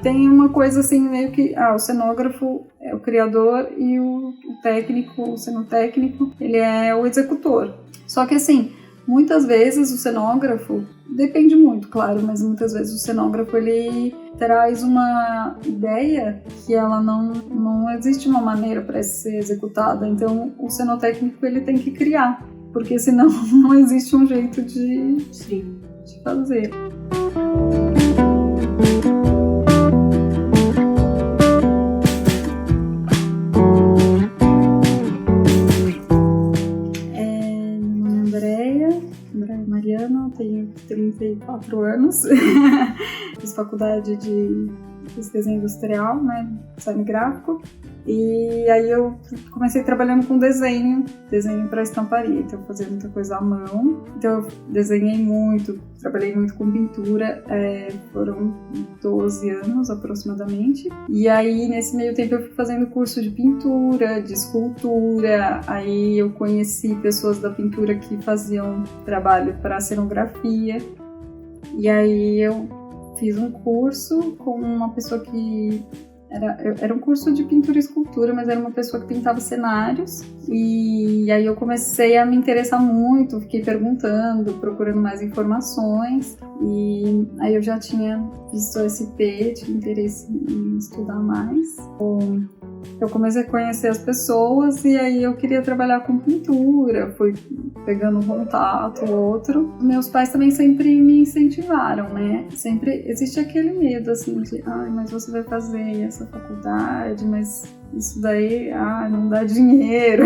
Tem uma coisa assim, meio que o cenógrafo é o criador e o técnico, o cenotécnico, ele é o executor. Só que assim, muitas vezes o cenógrafo, depende muito, claro, mas muitas vezes o cenógrafo ele traz uma ideia que ela não existe uma maneira para ser executada, então o cenotécnico ele tem que criar, porque senão não existe um jeito de fazer. Tenho 34 anos, fiz faculdade de desenho industrial, né, design gráfico, e aí eu comecei trabalhando com desenho para estamparia, então eu fazia muita coisa à mão, então eu desenhei muito, trabalhei muito com pintura, foram 12 anos aproximadamente, e aí nesse meio tempo eu fui fazendo curso de pintura, de escultura, aí eu conheci pessoas da pintura que faziam trabalho para cenografia, e aí eu fiz um curso com uma pessoa que era um curso de pintura e escultura, mas era uma pessoa que pintava cenários, e aí eu comecei a me interessar muito, fiquei perguntando, procurando mais informações, e aí eu já tinha visto o SP, tinha interesse em estudar mais. Eu comecei a conhecer as pessoas e aí eu queria trabalhar com pintura, fui pegando um contato, outro. Meus pais também sempre me incentivaram, né? Sempre existe aquele medo, assim, de mas você vai fazer essa faculdade, mas isso daí, não dá dinheiro.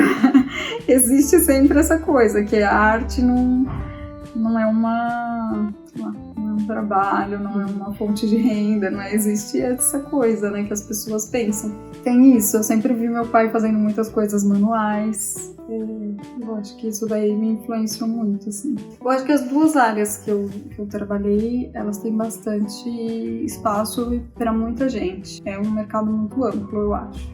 Existe sempre essa coisa, que a arte não é um trabalho, não é uma fonte de renda, não existe essa coisa, né, que as pessoas pensam. Tem isso, eu sempre vi meu pai fazendo muitas coisas manuais, eu acho que isso daí me influenciou muito, assim. Eu acho que as duas áreas que eu trabalhei, elas têm bastante espaço para muita gente. É um mercado muito amplo, eu acho.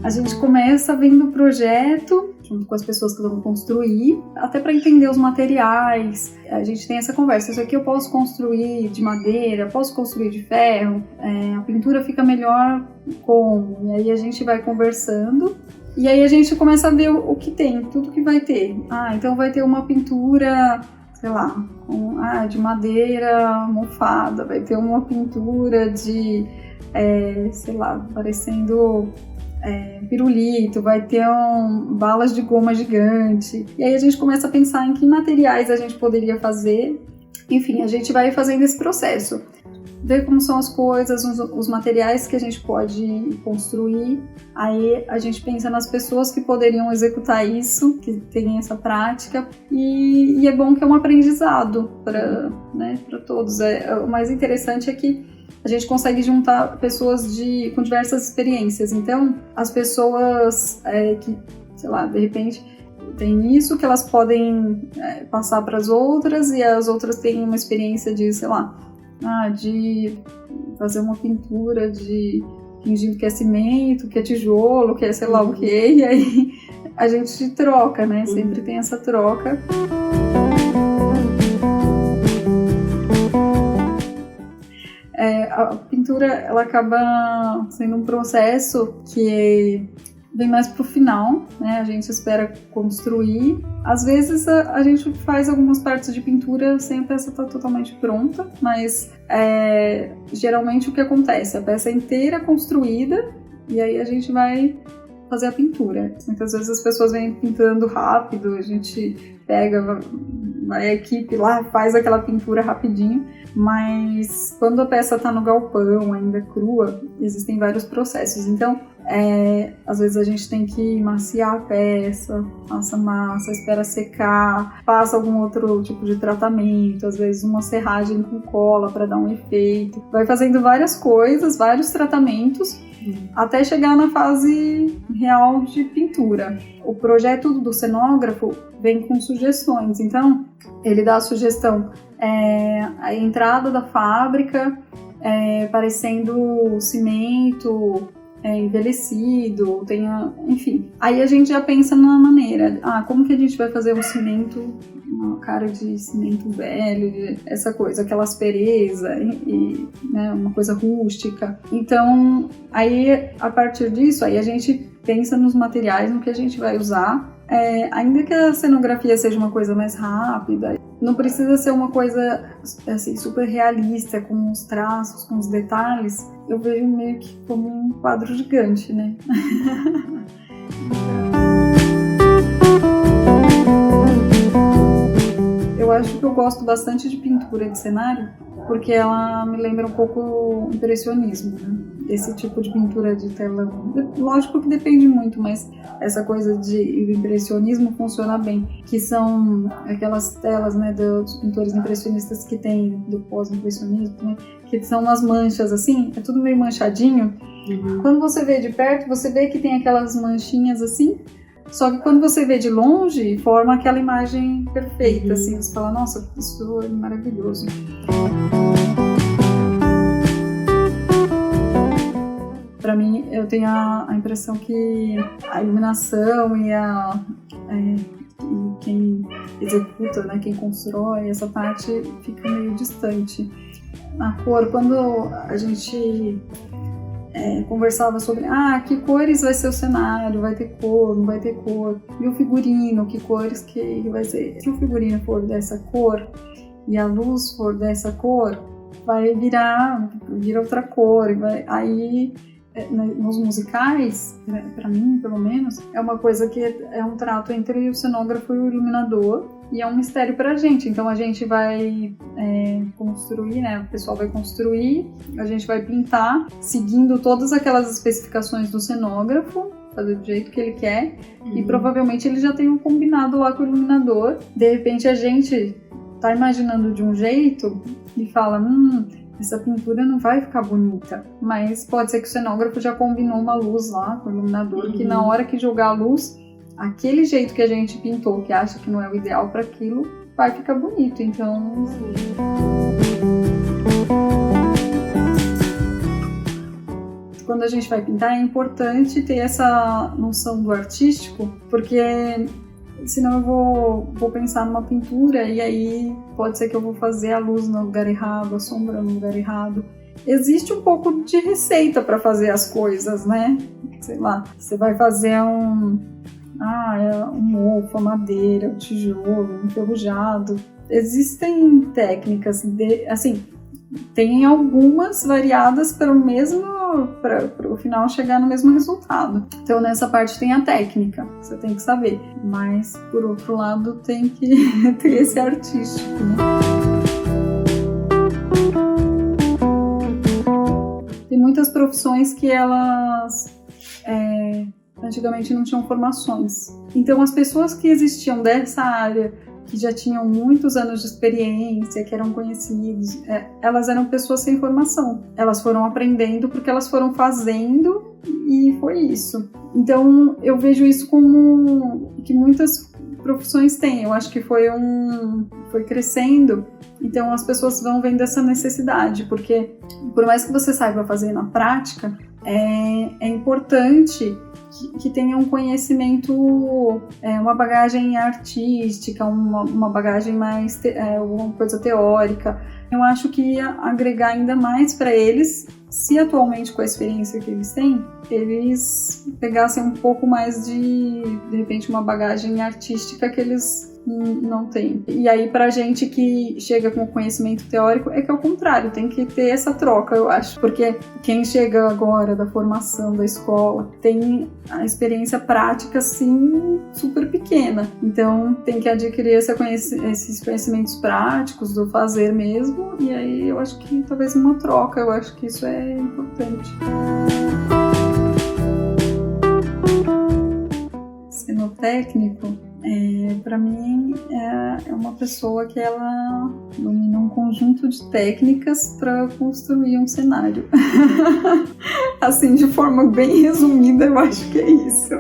A gente começa vendo o projeto, junto com as pessoas que vão construir, até para entender os materiais. A gente tem essa conversa, isso aqui eu posso construir de madeira, posso construir de ferro, a pintura fica melhor como? E aí a gente vai conversando, e aí a gente começa a ver o que tem, tudo que vai ter. Então vai ter uma pintura, sei lá, de madeira mofada, vai ter uma pintura de, sei lá, parecendo pirulito, vai ter balas de goma gigante. E aí a gente começa a pensar em que materiais a gente poderia fazer. Enfim, a gente vai fazendo esse processo. Ver como são as coisas, os materiais que a gente pode construir. Aí a gente pensa nas pessoas que poderiam executar isso, que tem essa prática. E é bom que é um aprendizado para todos. O mais interessante é que a gente consegue juntar pessoas com diversas experiências. Então, as pessoas que, sei lá, de repente tem isso que elas podem passar para as outras, e as outras têm uma experiência de, sei lá, de fazer uma pintura fingindo que é cimento, que é tijolo, que é sei lá o quê, e aí a gente troca, né? Sempre tem essa troca. A pintura, ela acaba sendo um processo que vem mais pro final, né? A gente espera construir. Às vezes a gente faz algumas partes de pintura sem a peça estar totalmente pronta, mas geralmente o que acontece? A peça é inteira construída e aí a gente vai fazer a pintura. Muitas vezes as pessoas vêm pintando rápido, a gente pega, vai a equipe lá, faz aquela pintura rapidinho, mas quando a peça está no galpão, ainda crua, existem vários processos. Então, às vezes a gente tem que maciar a peça, passa massa, espera secar, passa algum outro tipo de tratamento, às vezes uma serragem com cola para dar um efeito. Vai fazendo várias coisas, vários tratamentos, até chegar na fase real de pintura. O projeto do cenógrafo vem com sugestões, então ele dá a sugestão, a entrada da fábrica parecendo cimento, envelhecido, ou tenha, enfim. Aí a gente já pensa numa maneira, como que a gente vai fazer um cimento, uma cara de cimento velho, essa coisa, aquela aspereza, né, uma coisa rústica. Então, aí a partir disso, aí a gente pensa nos materiais, no que a gente vai usar. Ainda que a cenografia seja uma coisa mais rápida, não precisa ser uma coisa assim, super realista, com os traços, com os detalhes. Eu vejo meio que como um quadro gigante, né? Eu acho que eu gosto bastante de pintura de cenário, porque ela me lembra um pouco o impressionismo, né? Esse tipo de pintura de tela, lógico que depende muito, mas essa coisa de impressionismo funciona bem, que são aquelas telas, né, dos pintores impressionistas que tem do pós-impressionismo, né, que são umas manchas assim, é tudo meio manchadinho. Quando você vê de perto, você vê que tem aquelas manchinhas assim, só que quando você vê de longe, forma aquela imagem perfeita, assim, você fala, nossa, isso é maravilhoso. Para mim, eu tenho a impressão que a iluminação e quem executa, né, quem constrói essa parte fica meio distante. A cor, quando a gente conversava sobre que cores vai ser o cenário, vai ter cor, não vai ter cor, e o figurino, que cores que vai ser. Se o figurino for dessa cor e a luz for dessa cor, vai vira outra cor, aí nos musicais, para mim pelo menos, é uma coisa que é um trato entre o cenógrafo e o iluminador, e é um mistério pra gente. Então a gente vai construir, né? O pessoal vai construir, a gente vai pintar, seguindo todas aquelas especificações do cenógrafo, fazer do jeito que ele quer, e provavelmente ele já tem um combinado lá com o iluminador. De repente a gente tá imaginando de um jeito e fala, essa pintura não vai ficar bonita, mas pode ser que o cenógrafo já combinou uma luz lá com o iluminador, que na hora que jogar a luz, aquele jeito que a gente pintou, que acha que não é o ideal para aquilo, vai ficar bonito. Então, quando a gente vai pintar, é importante ter essa noção do artístico, porque senão eu vou pensar numa pintura e aí pode ser que eu vou fazer a luz no lugar errado, a sombra no lugar errado. Existe um pouco de receita para fazer as coisas, né? Sei lá, você vai fazer um mofo, a madeira, o tijolo, um enferrujado. Existem técnicas, assim, tem algumas variadas para o final chegar no mesmo resultado. Então nessa parte tem a técnica, você tem que saber, mas por outro lado tem que ter esse artístico, né? Tem muitas profissões que elas antigamente não tinham formações, então as pessoas que existiam dessa área, que já tinham muitos anos de experiência, que eram conhecidos, elas eram pessoas sem formação. Elas foram aprendendo porque elas foram fazendo e foi isso. Então, eu vejo isso como que muitas profissões têm. Eu acho que foi crescendo, então as pessoas vão vendo essa necessidade, porque por mais que você saiba fazer na prática, é importante que tenha um conhecimento, uma bagagem artística, uma bagagem mais, uma coisa teórica. Eu acho que ia agregar ainda mais para eles, se atualmente com a experiência que eles têm, eles pegassem um pouco mais de repente, uma bagagem artística que eles não têm. E aí, pra gente que chega com conhecimento teórico, é que é o contrário, tem que ter essa troca, eu acho. Porque quem chega agora da formação da escola tem a experiência prática, assim, super pequena. Então, tem que adquirir esses conhecimentos práticos do fazer mesmo, e aí eu acho que talvez uma troca, eu acho que isso é importante. Cenotécnico, para mim, é uma pessoa que ela domina um conjunto de técnicas para construir um cenário. Assim, de forma bem resumida, eu acho que é isso.